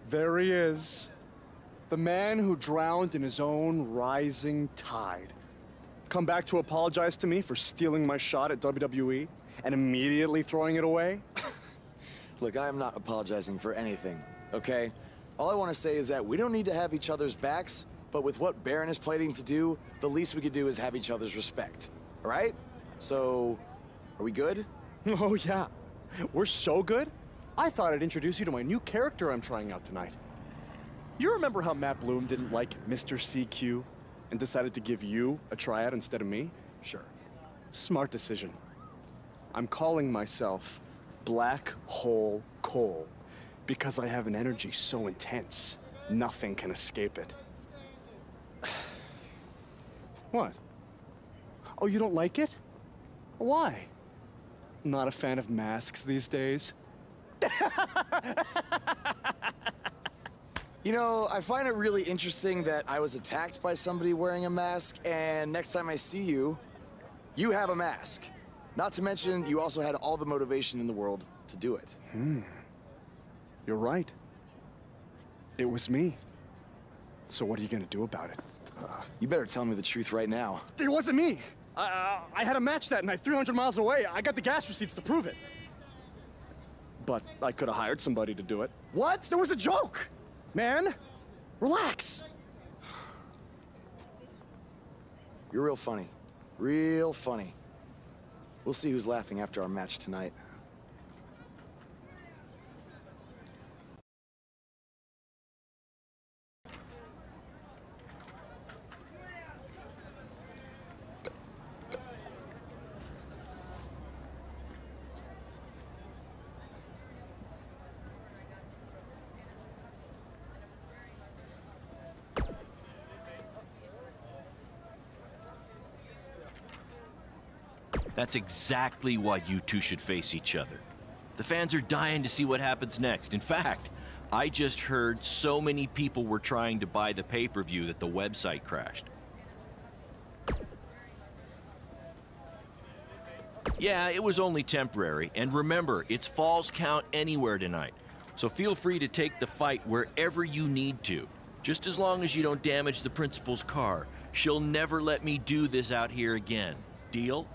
There he is. The man who drowned in his own rising tide. Come back to apologize to me for stealing my shot at WWE and immediately throwing it away? Look, I am not apologizing for anything, okay? All I want to say is that we don't need to have each other's backs, but with what Baron is planning to do, the least we could do is have each other's respect, all right? So, are we good? Oh, yeah. We're so good? I thought I'd introduce you to my new character I'm trying out tonight. You remember how Matt Bloom didn't like Mr. CQ and decided to give you a tryout instead of me? Sure. Smart decision. I'm calling myself Black Hole Cole because I have an energy so intense, nothing can escape it. What? Oh, you don't like it? Why? Not a fan of masks these days? You know, I find it really interesting that I was attacked by somebody wearing a mask, and next time I see you, you have a mask. Not to mention, you also had all the motivation in the world to do it. You're right. It was me. So what are you gonna do about it? You better tell me the truth right now. It wasn't me! I had a match that night, 300 miles away. I got the gas receipts to prove it. But I could have hired somebody to do it. What? There was a joke! Man, relax. You're real funny. Real funny. We'll see who's laughing after our match tonight. That's exactly why you two should face each other. The fans are dying to see what happens next. In fact, I just heard so many people were trying to buy the pay-per-view that the website crashed. Yeah, it was only temporary. And remember, it's Falls Count Anywhere tonight. So feel free to take the fight wherever you need to. Just as long as you don't damage the principal's car. She'll never let me do this out here again. Deal?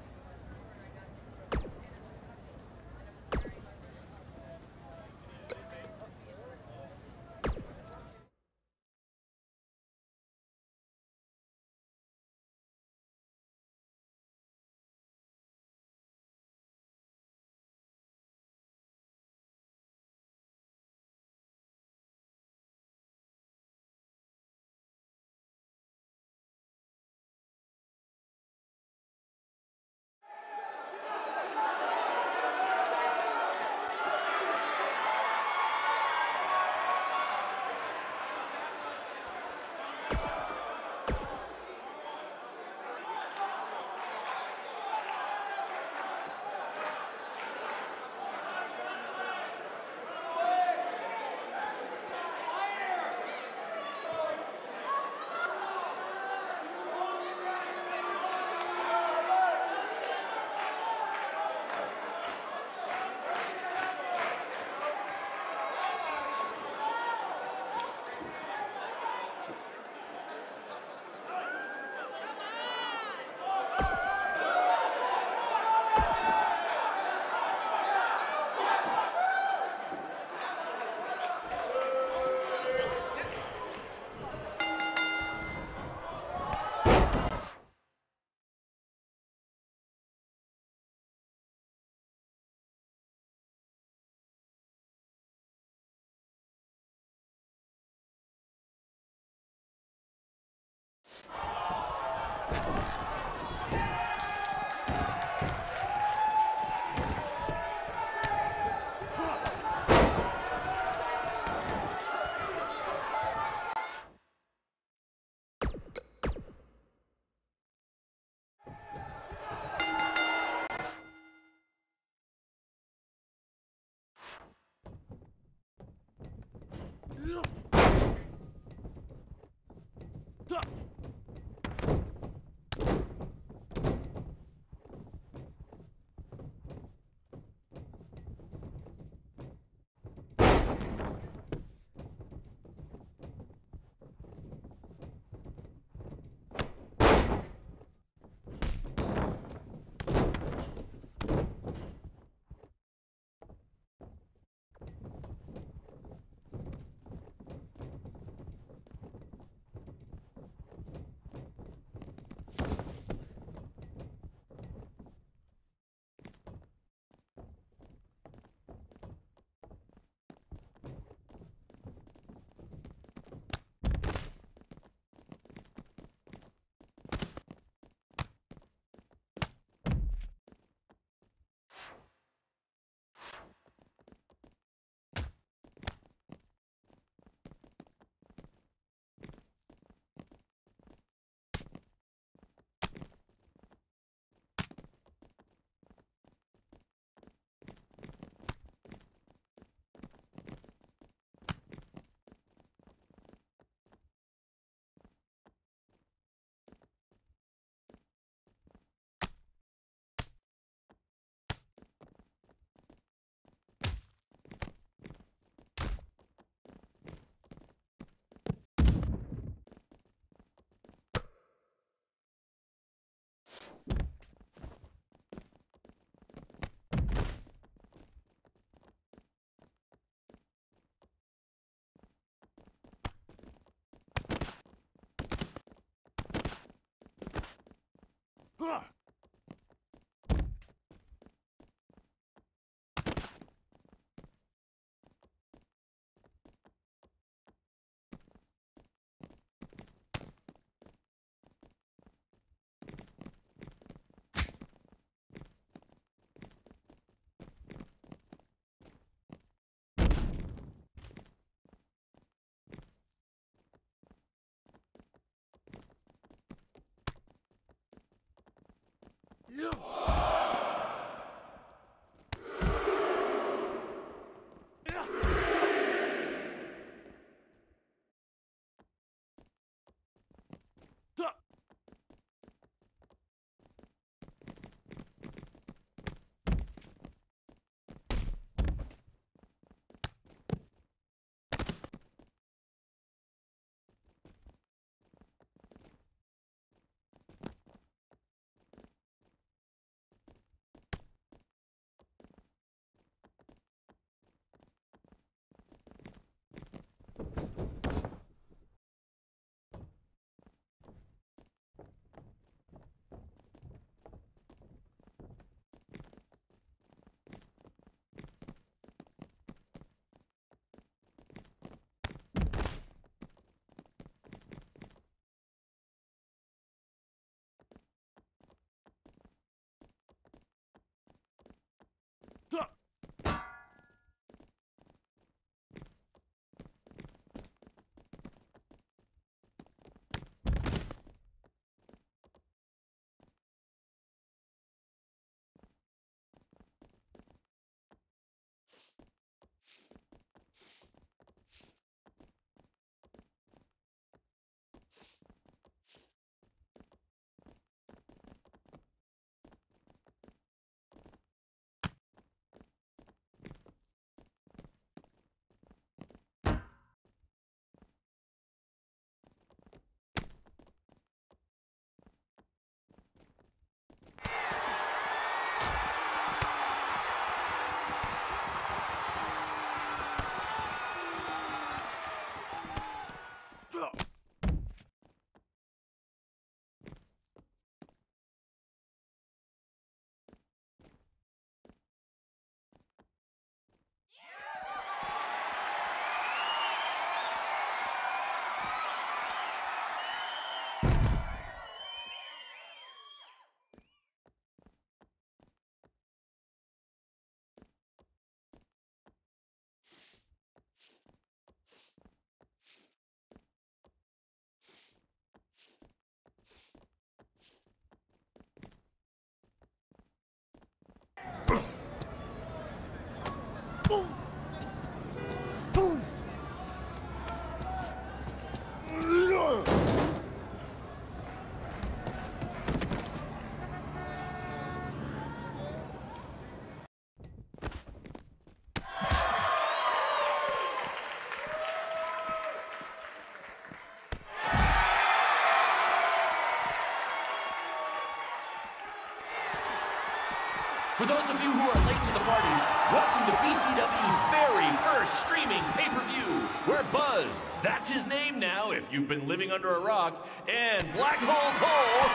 For those of you who are late to the party, welcome to BCW's very first streaming pay-per-view, where Buzz, that's his name now if you've been living under a rock, and Black Hole Cole,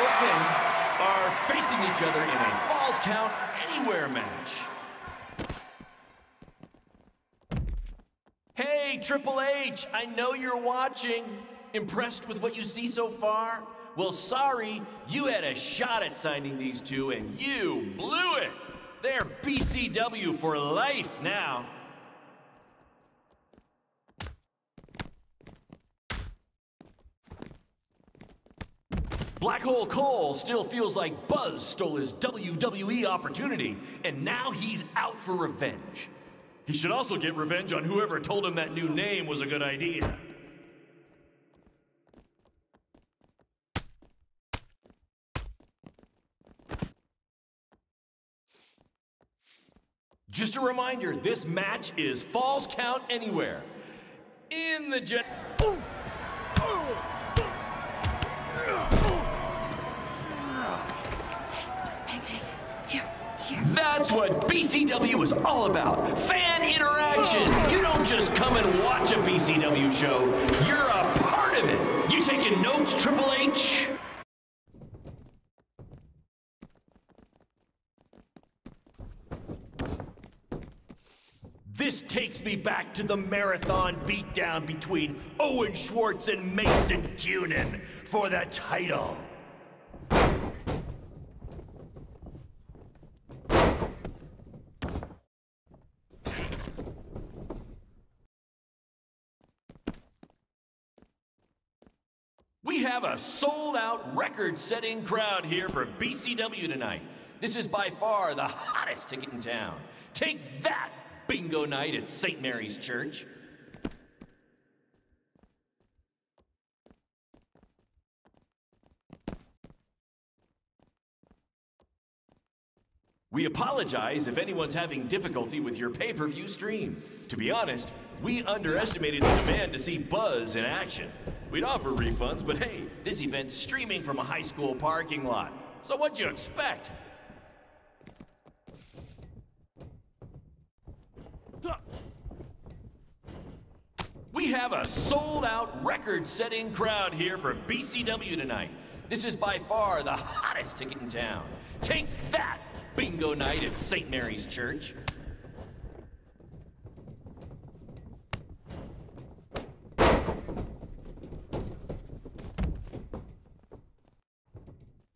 okay, are facing each other in a Falls Count Anywhere match. Hey, Triple H, I know you're watching. Impressed with what you see so far? Well, sorry, you had a shot at signing these two, and you blew it. They're BCW for life now. Black Hole Cole still feels like Buzz stole his WWE opportunity, and now he's out for revenge. He should also get revenge on whoever told him that new name was a good idea. Just a reminder, this match is Falls Count Anywhere. In the Hey, here. That's what BCW is all about. Fan interaction. You don't just come and watch a BCW show. You're a part of it. You taking notes, Triple H? This takes me back to the marathon beatdown between Owen Schwartz and Mason Cunin for the title. We have a sold-out, record-setting crowd here for BCW tonight. This is by far the hottest ticket in town. Take that, bingo night at St. Mary's Church. We apologize if anyone's having difficulty with your pay-per-view stream. To be honest, we underestimated the demand to see Buzz in action. We'd offer refunds, but hey, this event's streaming from a high school parking lot. So what'd you expect? We have a sold-out, record-setting crowd here for BCW tonight. This is by far the hottest ticket in town. Take that, bingo night at St. Mary's Church.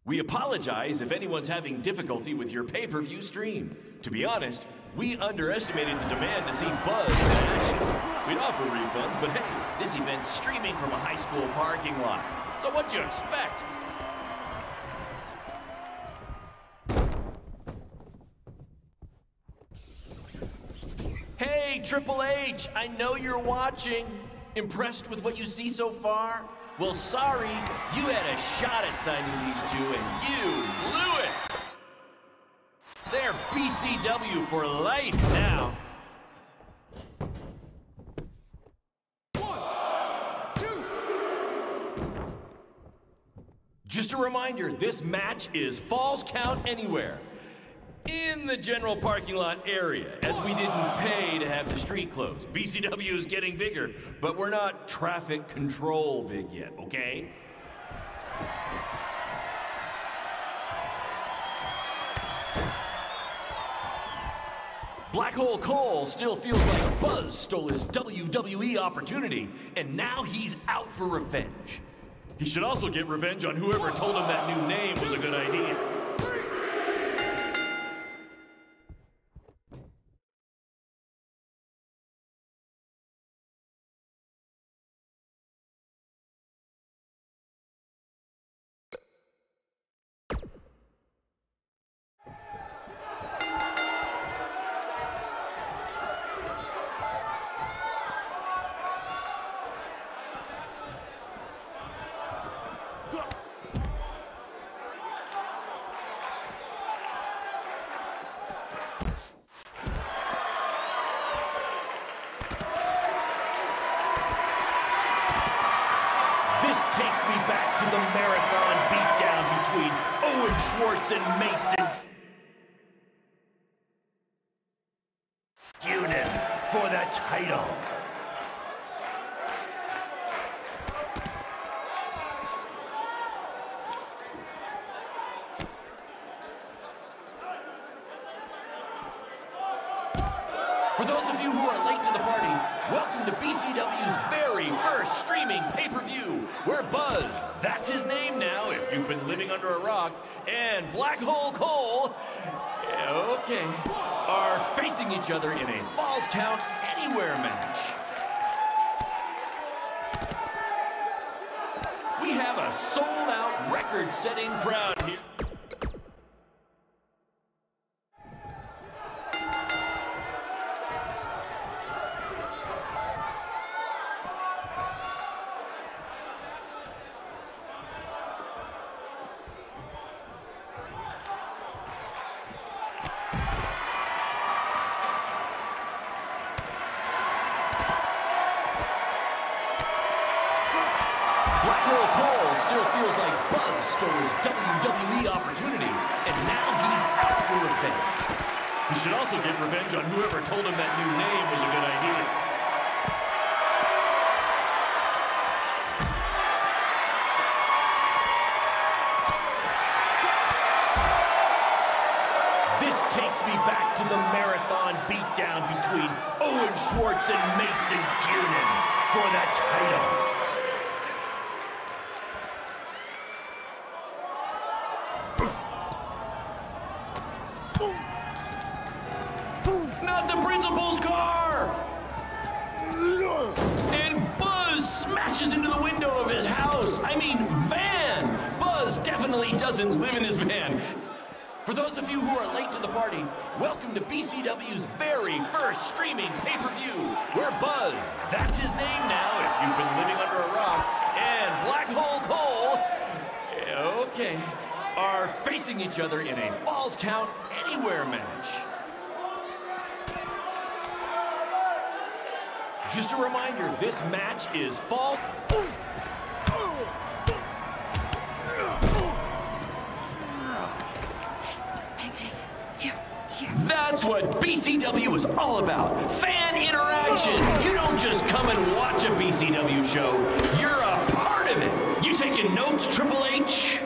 We apologize if anyone's having difficulty with your pay-per-view stream. To be honest, we underestimated the demand to see Buzz in action. We'd offer refunds, but hey, this event's streaming from a high school parking lot. So what'd you expect? Hey, Triple H, I know you're watching. Impressed with what you see so far? Well, sorry, you had a shot at signing these two, and you blew it! They're BCW for life now. 1, 2. Just a reminder, this match is Falls Count Anywhere. In the general parking lot area, as we didn't pay to have the street closed. BCW is getting bigger, but we're not traffic control big yet, okay? Black Hole Cole still feels like Buzz stole his WWE opportunity, and now he's out for revenge. He should also get revenge on whoever told him that new name was a good idea. This takes me back to the marathon beatdown between Owen Schwartz and Mason Cunin for the title. For those of you who are late to the party, welcome to BCW's very first streaming pay-per-view, where Buzz, that's his name now if you've been living under a rock, and Black Hole Cole, okay, are facing each other in a Falls Count Anywhere match. We have a sold-out, record-setting crowd here. Black Hole Cole still feels like Buzz stole his WWE opportunity, and now he's out for revenge. He should also get revenge on whoever told him that new name was a good idea. This This takes me back to the marathon beatdown between Owen Schwartz and Mason Cunin for the title. Not the principal's car! And Buzz smashes into the window of his house. I mean, van! Buzz definitely doesn't live in his van. For those of you who are late to the party, welcome to BCW's very first streaming pay-per-view, where Buzz, that's his name now if you've been living under a rock, and Black Hole Cole, okay, are facing each other in a Falls Count Anywhere match. Just a reminder, this match is Falls... That's what BCW is all about. Fan interaction. You don't just come and watch a BCW show. You're a part of it. You taking notes, Triple H?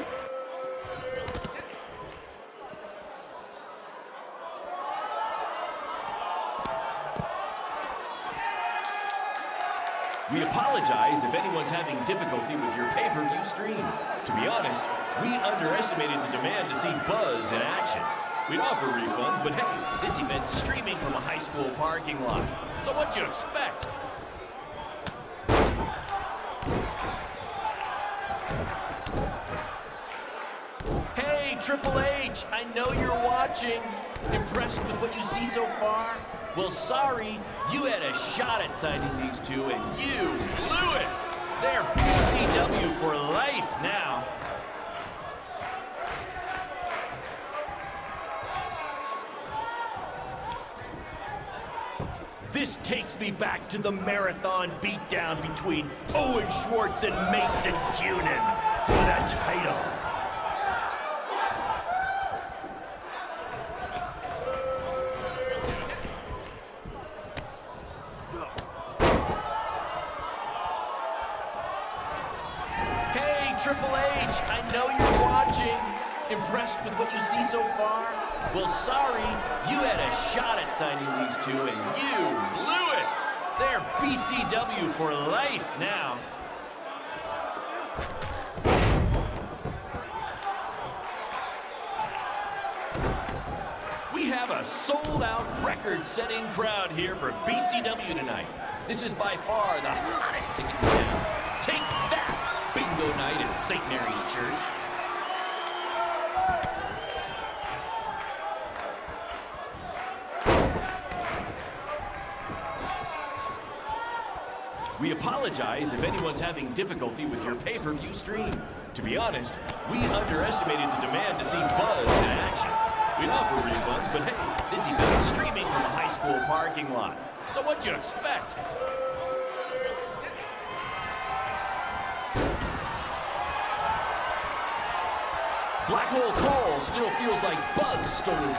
We apologize if anyone's having difficulty with your pay-per-view stream. To be honest, we underestimated the demand to see Buzz in action. We'd offer refunds, but hey, this event's streaming from a high school parking lot. So what'd you expect? Hey, Triple H, I know you're watching. Impressed with what you see so far? Well, sorry, you had a shot at signing these two, and you blew it. They're BCW for life now. This takes me back to the marathon beatdown between Owen Schwartz and Mason Cunin for the title. Hey, Triple H, I know you're watching. Impressed with what you see so far? Well, sorry, you had a shot at signing these two, and you blew it. They're BCW for life now. We have a sold-out, record-setting crowd here for BCW tonight. This is by far the hottest ticket in town. Take that, bingo night at St. Mary's Church. We apologize if anyone's having difficulty with your pay-per-view stream. To be honest, we underestimated the demand to see Buzz in action. We'd offer refunds, but hey, this event's streaming from a high school parking lot. So what'd you expect? Black Hole Cole still feels like Buzz stole his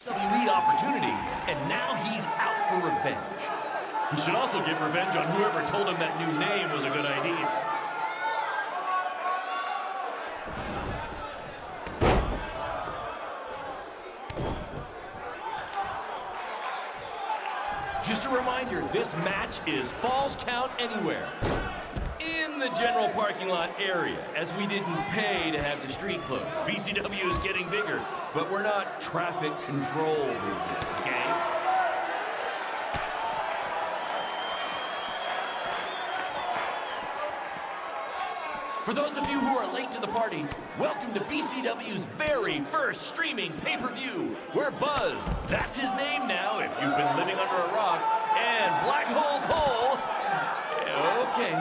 WWE opportunity, and now he's out for revenge. He should also get revenge on whoever told him that new name was a good idea. Just a reminder, this match is Falls Count Anywhere. In the general parking lot area, as we didn't pay to have the street closed. BCW is getting bigger, but we're not traffic control movement, okay? For those of you who are late to the party, welcome to BCW's very first streaming pay-per-view, where Buzz, that's his name now if you've been living under a rock, and Black Hole Cole, okay,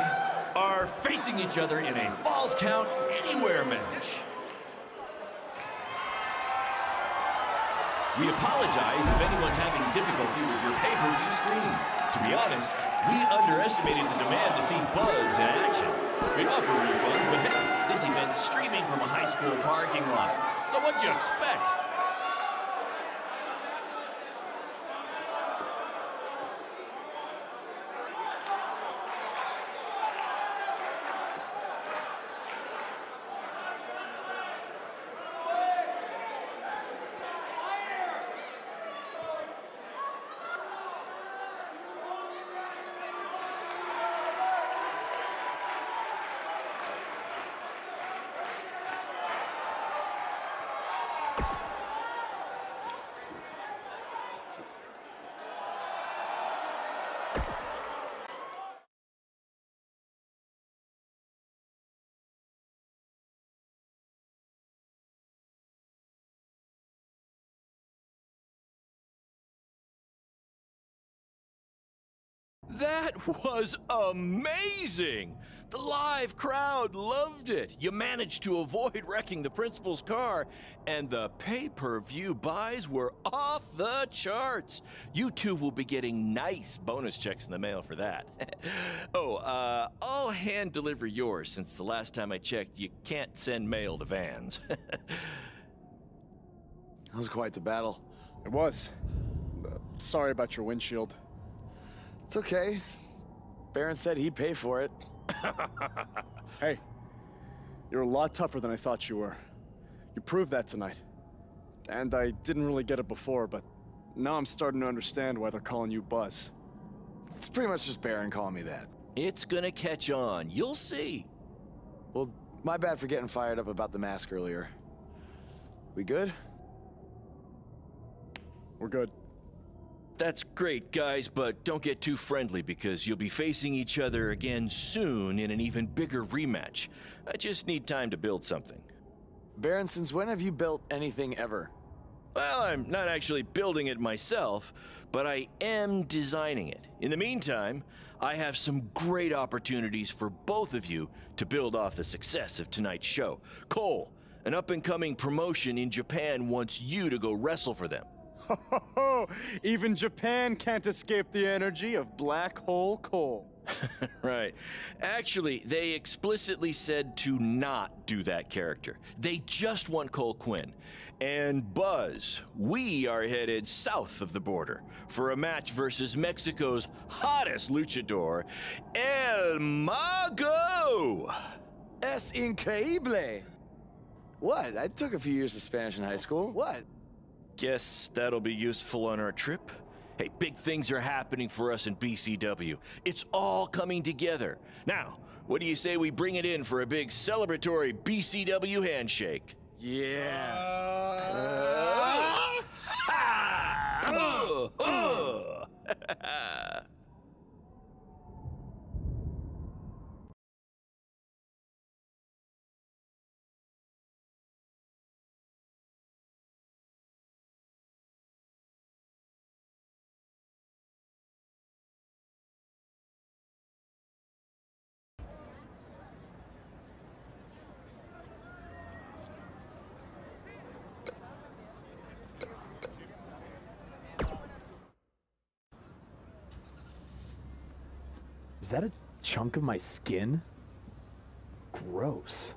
are facing each other in a Falls Count Anywhere match. We apologize if anyone's having difficulty with your pay-per-view stream. To be honest, we underestimated the demand to see Buzz in action. We'd offer refunds, but hey, this event's streaming from a high school parking lot. So what'd you expect? That was amazing! The live crowd loved it. You managed to avoid wrecking the principal's car, and the pay-per-view buys were off the charts. You two will be getting nice bonus checks in the mail for that. I'll hand deliver yours since the last time I checked, you can't send mail to vans. That was quite the battle. It was. Sorry about your windshield. It's okay. Baron said he'd pay for it. Hey, you're a lot tougher than I thought you were. You proved that tonight. And I didn't really get it before, but now I'm starting to understand why they're calling you Buzz. It's pretty much just Baron calling me that. It's gonna catch on. You'll see. Well, my bad for getting fired up about the mask earlier. We good? We're good. That's great, guys, but don't get too friendly because you'll be facing each other again soon in an even bigger rematch. I just need time to build something. Baron, since when have you built anything ever? Well, I'm not actually building it myself, but I am designing it. In the meantime, I have some great opportunities for both of you to build off the success of tonight's show. Cole, an up-and-coming promotion in Japan wants you to go wrestle for them. Ho, ho, ho. Even Japan can't escape the energy of Black Hole Cole. Right. Actually, they explicitly said to not do that character. They just want Cole Quinn. And Buzz, we are headed south of the border for a match versus Mexico's hottest luchador, El Mago! Es increíble! What? I took a few years of Spanish in high school. What? Guess that'll be useful on our trip. Hey, big things are happening for us in BCW. It's all coming together. Now, what do you say we bring it in for a big celebratory BCW handshake? Is that a chunk of my skin? Gross.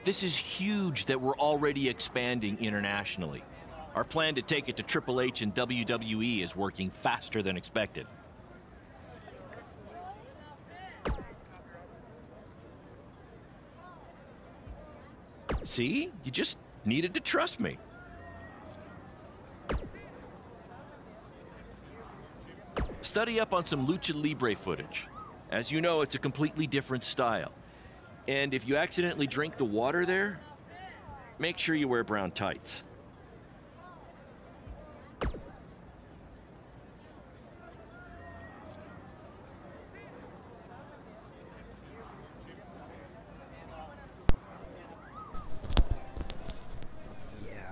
This is huge that we're already expanding internationally. Our plan to take it to Triple H and WWE is working faster than expected. See? You just needed to trust me. Study up on some Lucha Libre footage. As you know, it's a completely different style. And if you accidentally drink the water there, make sure you wear brown tights.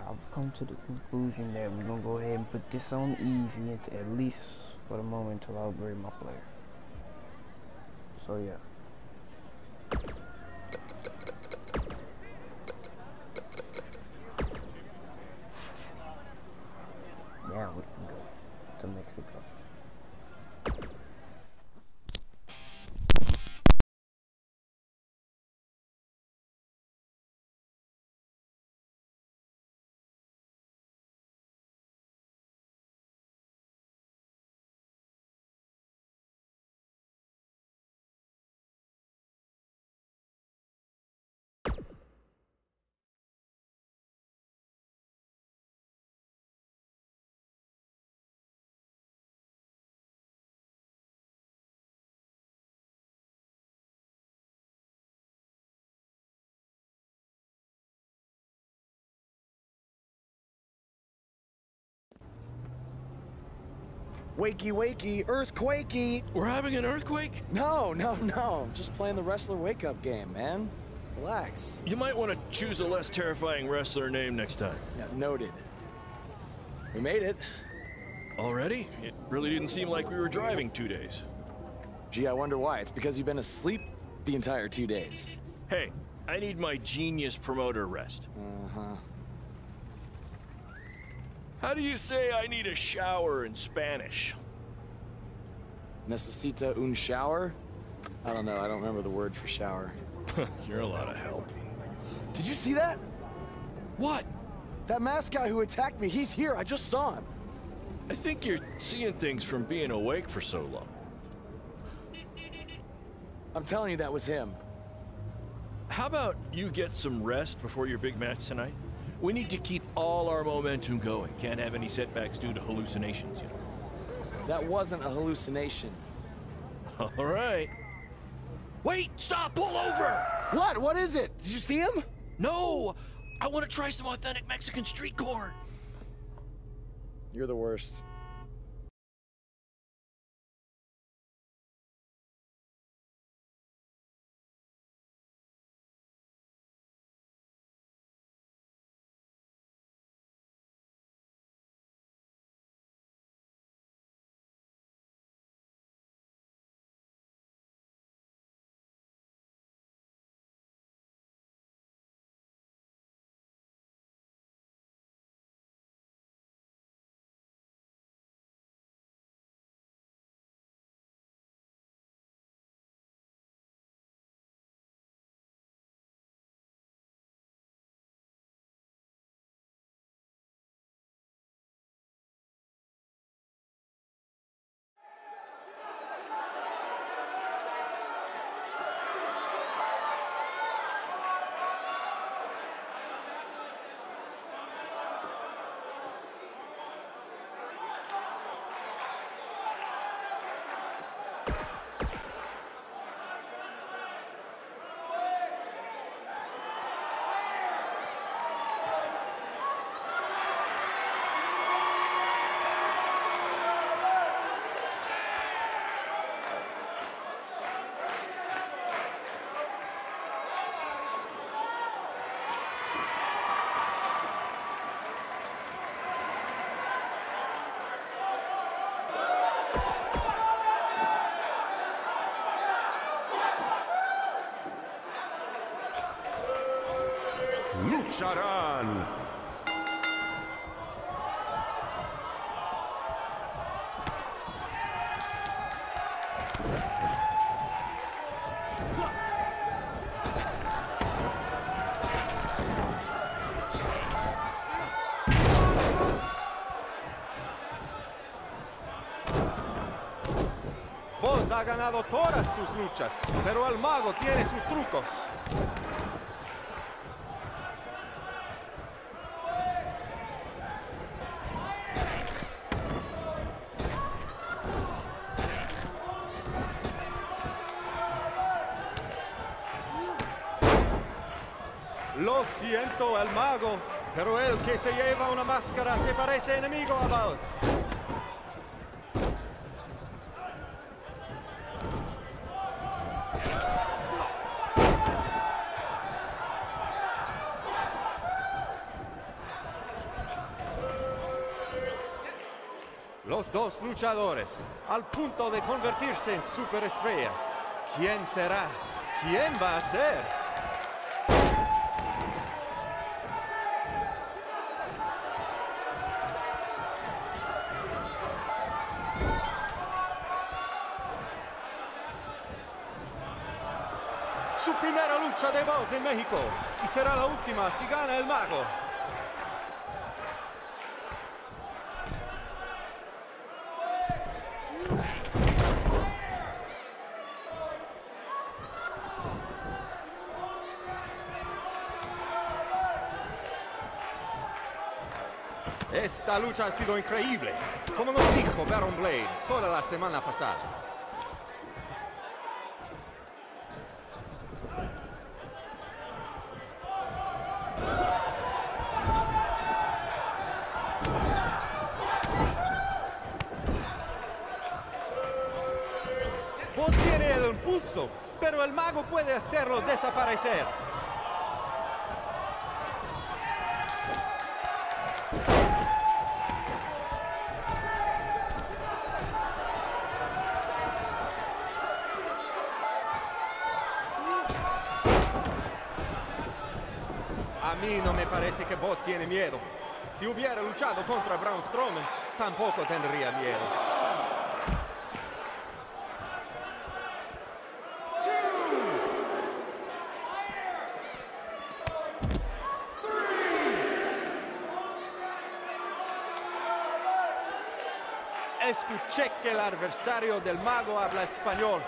I've come to the conclusion that we're gonna go ahead and put this on easy until, at least for the moment, until I upgrade my player. So yeah. Now we can go to Mexico. Wakey, wakey, earthquakey. We're having an earthquake? No. Just playing the wrestler wake-up game, man. Relax. You might want to choose a less terrifying wrestler name next time. Yeah, noted. We made it. Already? It really didn't seem like we were driving 2 days. Gee, I wonder why. It's because you've been asleep the entire 2 days. Hey, I need my genius promoter rest. Uh-huh. How do you say I need a shower in Spanish? Necesita un shower? I don't know. I don't remember the word for shower. You're a lot of help. Did you see that? What? That masked guy who attacked me, he's here. I just saw him. I think you're seeing things from being awake for so long. I'm telling you, that was him. How about you get some rest before your big match tonight? We need to keep all our momentum going. Can't have any setbacks due to hallucinations, you know. That wasn't a hallucination. All right. Wait, stop, pull over! What? What is it? Did you see him? No, I want to try some authentic Mexican street corn. You're the worst. Lucharán. Boz ha ganado todas sus luchas, pero el mago tiene sus trucos. Lo siento, el mago, pero el que se lleva una máscara se parece enemigo a vos. Los dos luchadores, al punto de convertirse en superestrellas. ¿Quién será? ¿Quién va a ser? Su primera lucha de voz en México y será la última si gana el mago. Esta lucha ha sido increíble, como nos dijo Baron Blade toda la semana pasada. poderoso, pero el mago puede hacerlo desaparecer. A mí no me parece que vos tiene miedo. Si hubiera luchado contra Braun Strowman, tampoco tendría miedo. Escuché que el adversario del mago habla español.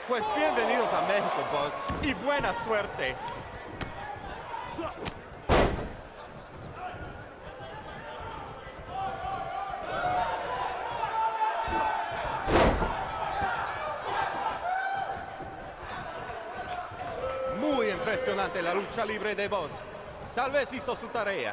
Pues bienvenidos a México, boss, y buena suerte. Muy impresionante la lucha libre de Boss. Tal vez hizo su tarea.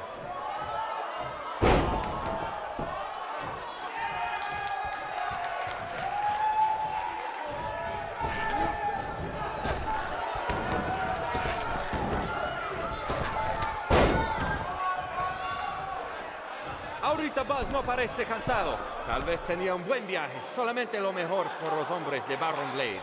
Ahorita Buzz no parece cansado. Tal vez tenía un buen viaje. Solamente lo mejor por los hombres de Baron Blade.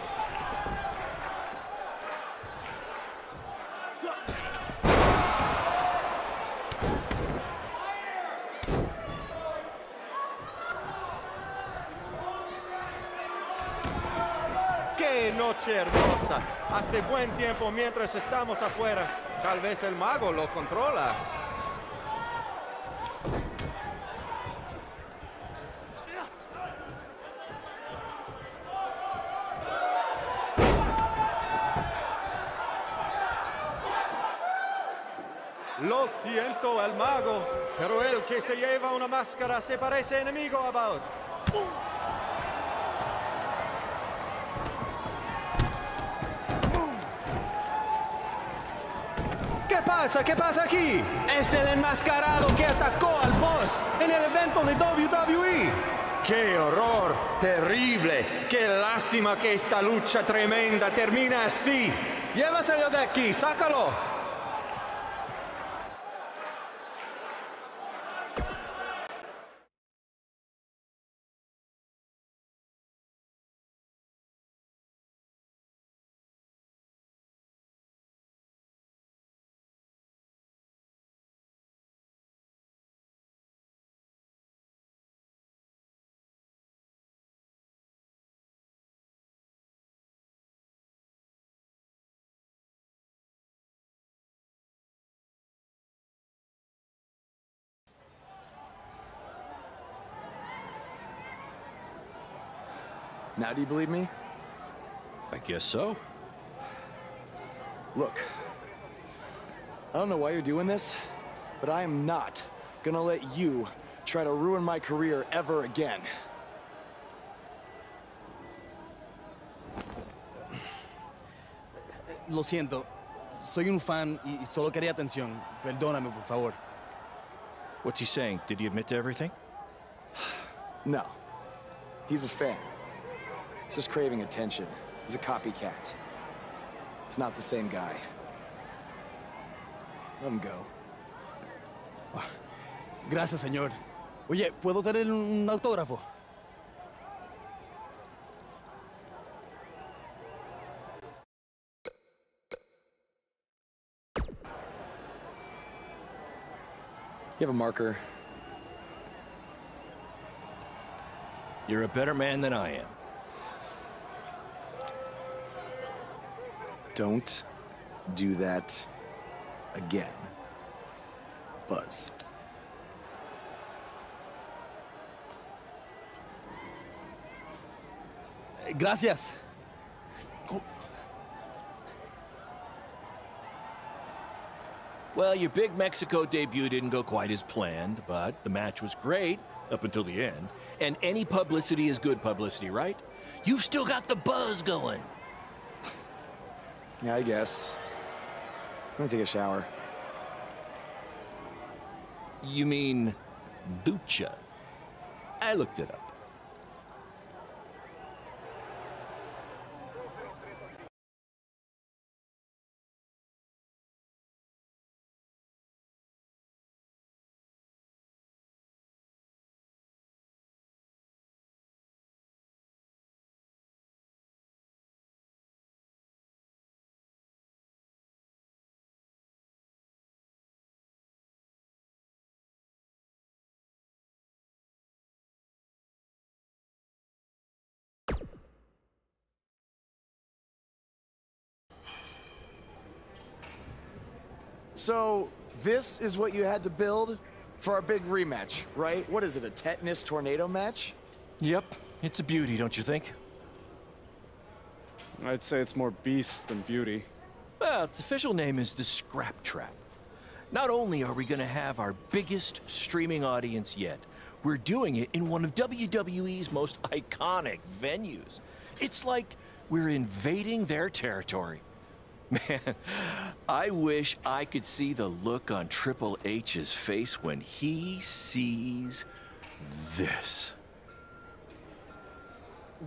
¡Qué noche hermosa! Hace buen tiempo mientras estamos afuera. Tal vez el mago lo controla. Lo siento, el mago, pero el que se lleva una máscara se parece enemigo a Bud. ¿Qué pasa? ¿Qué pasa aquí? Es el enmascarado que atacó al boss en el evento de WWE. ¡Qué horror! ¡Terrible! ¡Qué lástima que esta lucha tremenda termina así! ¡Llévaselo de aquí! ¡Sácalo! Now do you believe me? I guess so. Look, I don't know why you're doing this, but I am not gonna let you try to ruin my career ever again. Lo siento. Soy un fan y solo quería atención. Perdóname, por favor. What's he saying? Did he admit to everything? No. He's a fan. He's just craving attention. He's a copycat. He's not the same guy. Let him go. Gracias, señor. Oye, ¿puedo tener un autógrafo? You have a marker? You're a better man than I am. Don't do that again, Buzz. Gracias. Well, your big Mexico debut didn't go quite as planned, but the match was great up until the end. And any publicity is good publicity, right? You've still got the buzz going. Yeah, I guess. I'm gonna take a shower. You mean ducha? I looked it up. So, this is what you had to build for our big rematch, right? What is it, a tetanus tornado match? Yep, it's a beauty, don't you think? I'd say it's more beast than beauty. Well, its official name is the Scrap Trap. Not only are we gonna have our biggest streaming audience yet, we're doing it in one of WWE's most iconic venues. It's like we're invading their territory. Man, I wish I could see the look on Triple H's face when he sees this.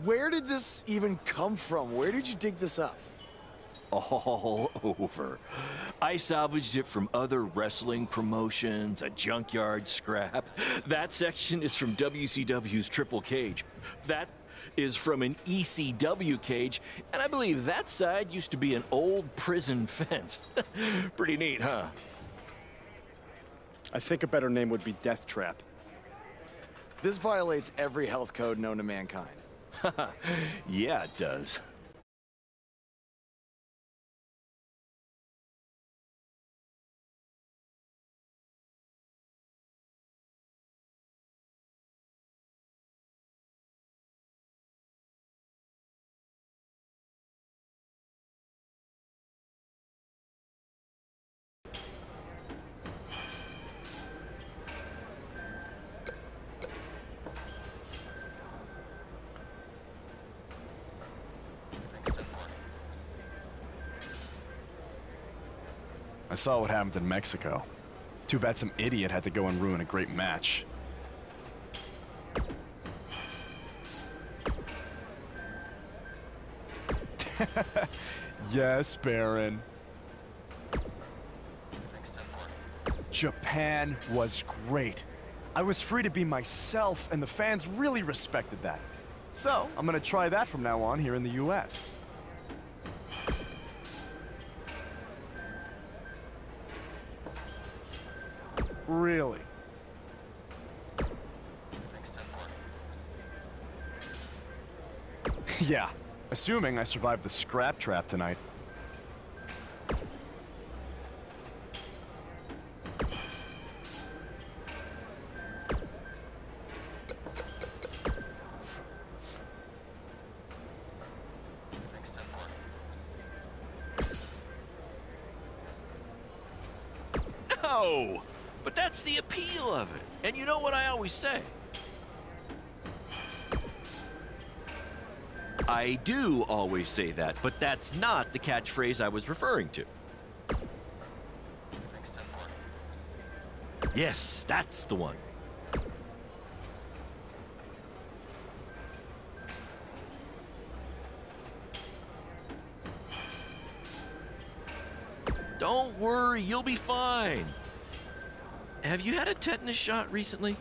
Where did this even come from? Where did you dig this up? All over. I salvaged it from other wrestling promotions, a junkyard scrap. That section is from WCW's Triple Cage. That is from an ECW cage, and I believe that side used to be an old prison fence. Pretty neat, huh? I think a better name would be Death Trap. This violates every health code known to mankind. Yeah, it does. I saw what happened in Mexico. Too bad some idiot had to go and ruin a great match. Yes, Baron. Japan was great. I was free to be myself, and the fans really respected that. So, I'm gonna try that from now on here in the US. Really? Yeah, assuming I survive the Scrap Trap tonight. No! But that's the appeal of it. And you know what I always say? I do always say that, but that's not the catchphrase I was referring to. Yes, that's the one. Don't worry, you'll be fine. Have you had a tetanus shot recently?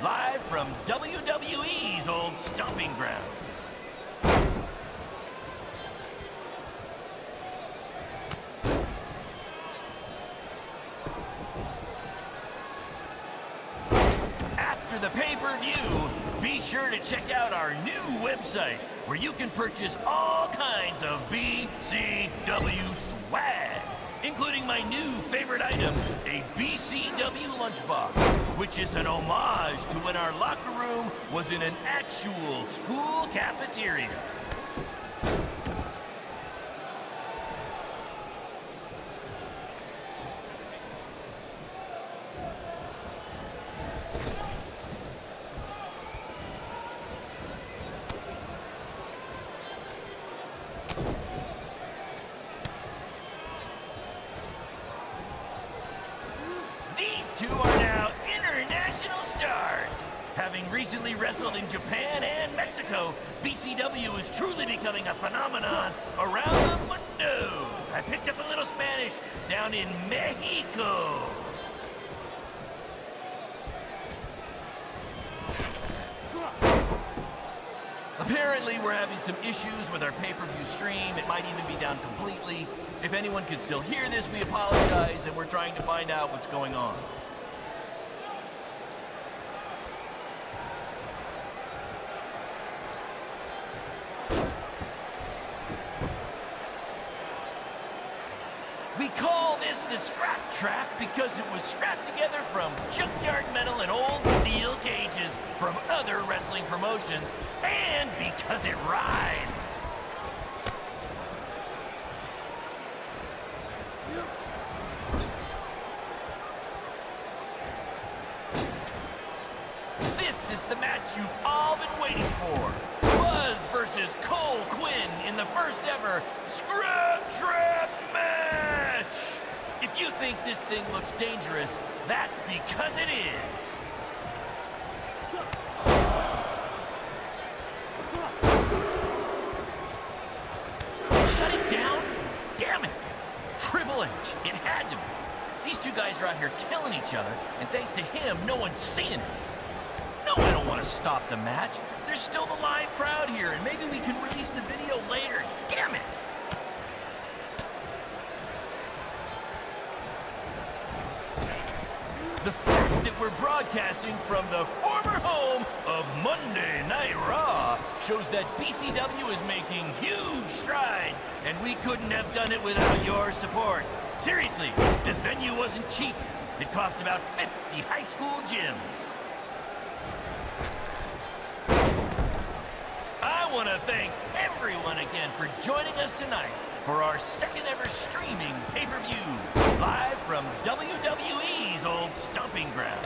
live from WWE's old stomping grounds. After the pay-per-view, be sure to check out our new website where you can purchase all kinds of BCW swag, including my new favorite item, a BCW lunchbox, which is an homage to when our locker room was in an actual school cafeteria. These two are now international stars. Having recently wrestled in Japan and Mexico, BCW is truly becoming a phenomenon around the mundo. I picked up a little Spanish down in Mexico. Apparently, we're having some issues with our pay-per-view stream. It might even be down completely. If anyone could still hear this, we apologize, and we're trying to find out what's going on. We call this the Scrap Trap because it was scrapped together from junkyard metal and old steel cages from other wrestling promotions, and because it rhymes. This is the match you've all been waiting for. Buzz versus Cole Quinn in the first ever Scrap Trap match. If you think this thing looks dangerous, that's because it is. Shut it down? Damn it! Triple H, it had to be. These two guys are out here killing each other, and thanks to him, no one's seeing it. No, I don't want to stop the match. There's still the live crowd here, and maybe we can release the video later. Damn it! The fact that we're broadcasting from the former home of Monday Night Raw shows that BCW is making huge strides, and we couldn't have done it without your support. Seriously, this venue wasn't cheap. It cost about 50 high school gyms. I want to thank everyone again for joining us tonight for our second ever streaming pay-per-view, live from WWE's old stomping grounds.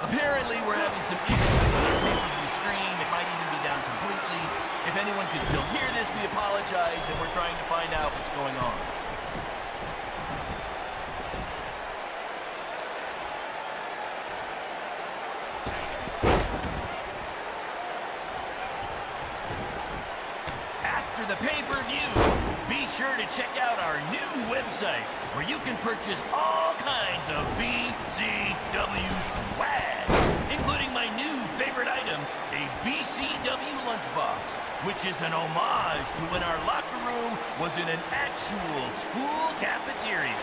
Apparently, we're having some issues with our pay-per-view stream. It might even be down completely. If anyone could still hear this, we apologize, and we're trying to find out what's going on. After the pay-per-view, be sure to check out our new website where you can purchase all kinds of BCW swag, including my new favorite item, a BCW lunchbox, which is an homage to when our locker room was in an actual school cafeteria.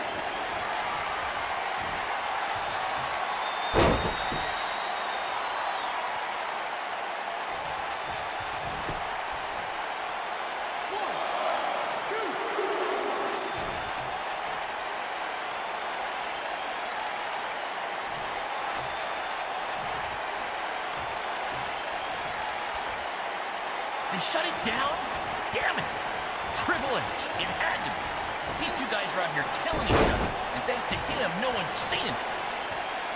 They shut it down? Damn it! Triple H, it had to be. These two guys are out here killing each other, and thanks to him, no one's seeing it.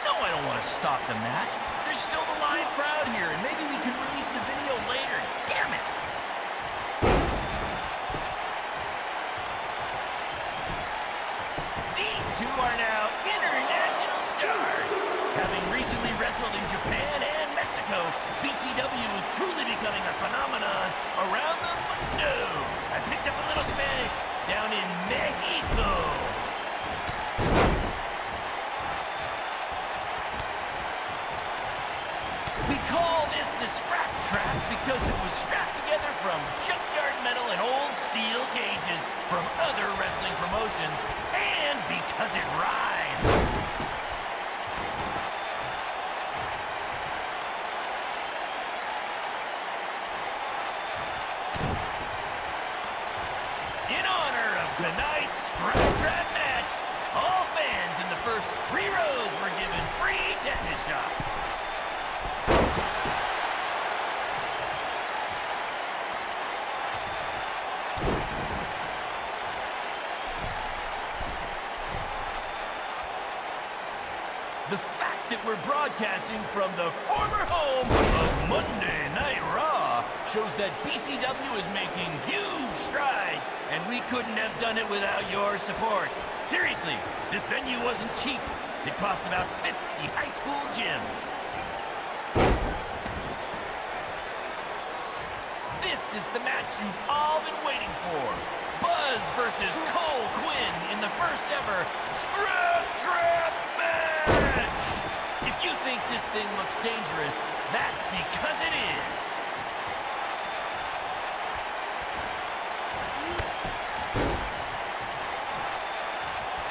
No, I don't want to stop the match. There's still the live crowd here, and maybe we can release the video later. Damn it! These two are now international stars, having Having recently wrestled in Japan and Mexico, BCW is truly becoming a phenomenon around the mundo. I picked up a little Spanish down in Mexico. We call this the scrap trap because it was scrapped together from junkyard metal and old steel cages from other wrestling promotions, and because it rides. In honor of tonight's scrap trap match, all fans in the first 3 rows were given free tetanus shots. The fact that we're broadcasting from the former home of Monday Night Raw shows that BCW is making huge strides, and we couldn't have done it without your support. Seriously, this venue wasn't cheap. It cost about 50 high school gyms. This is the match you've all been waiting for. Buzz versus Cole Quinn in the first ever Scrap Trap match. If you think this thing looks dangerous, that's because it is.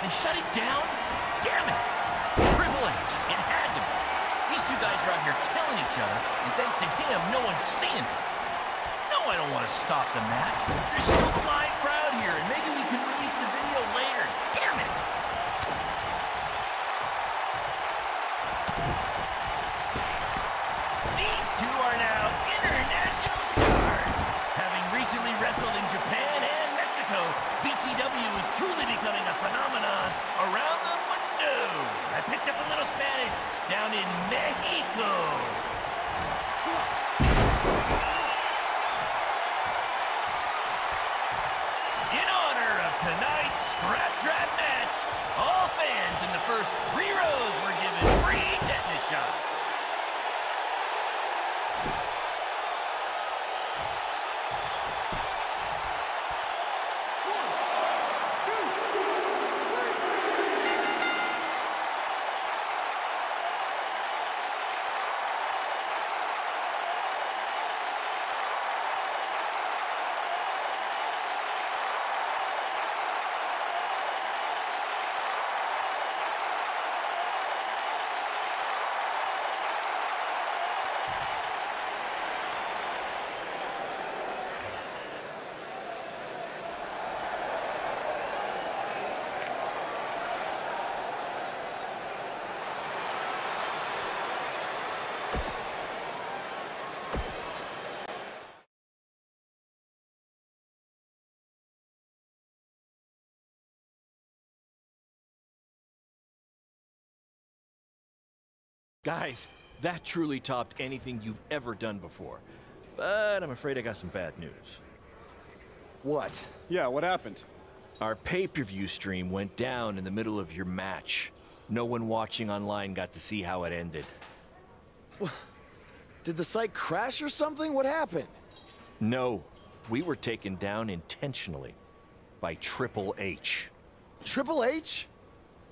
They shut it down? Damn it! Triple H, it had to be. These two guys are out here killing each other, and thanks to him, no one's seeing it. No, I don't want to stop the match. There's still a live crowd here, and maybe we can release the video later. Damn it! These two are now international stars. Having recently wrestled in Japan and Mexico, BCW is truly becoming a phenomenon around the mundo. I picked up a little Spanish down in Mexico. In honor of tonight's Scrap Trap match, all fans in the first 3 rows were given free tetanus shots. Guys, that truly topped anything you've ever done before. But I'm afraid I got some bad news. What? Yeah, what happened? Our pay-per-view stream went down in the middle of your match. No one watching online got to see how it ended. Did the site crash or something? What happened? No, we were taken down intentionally by Triple H. Triple H?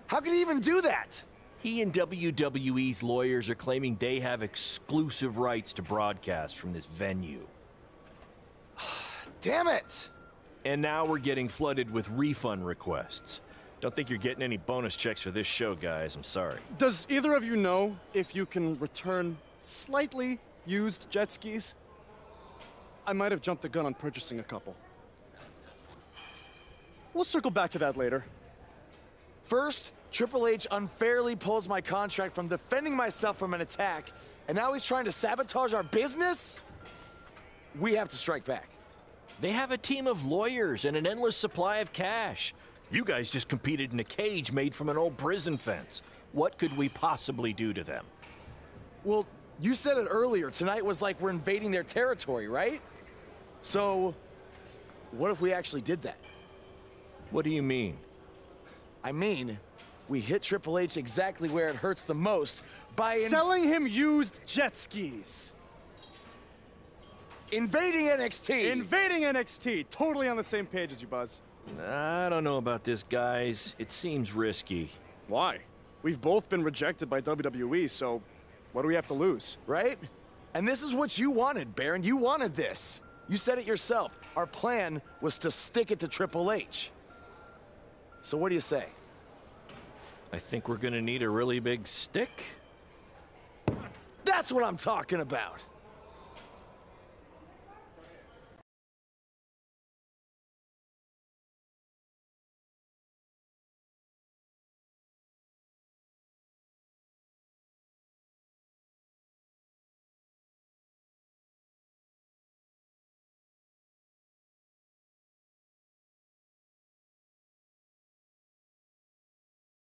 How could he even do that? He and WWE's lawyers are claiming they have exclusive rights to broadcast from this venue. Damn it! And now we're getting flooded with refund requests. Don't think you're getting any bonus checks for this show, guys. I'm sorry. Does either of you know if you can return slightly used jet skis? I might have jumped the gun on purchasing a couple. We'll circle back to that later. First, Triple H unfairly pulls my contract from defending myself from an attack, and now he's trying to sabotage our business? We have to strike back. They have a team of lawyers and an endless supply of cash. You guys just competed in a cage made from an old prison fence. What could we possibly do to them? Well, you said it earlier. Tonight was like we're invading their territory, right? So, what if we actually did that? What do you mean? I mean, we hit Triple H exactly where it hurts the most by selling him used jet skis. invading NXT. Invading NXT. Totally on the same page as you, Buzz. I don't know about this, guys. It seems risky. Why? We've both been rejected by WWE, so what do we have to lose? Right? And this is what you wanted, Baron. You wanted this. You said it yourself. Our plan was to stick it to Triple H. So what do you say? I think we're gonna need a really big stick. That's what I'm talking about.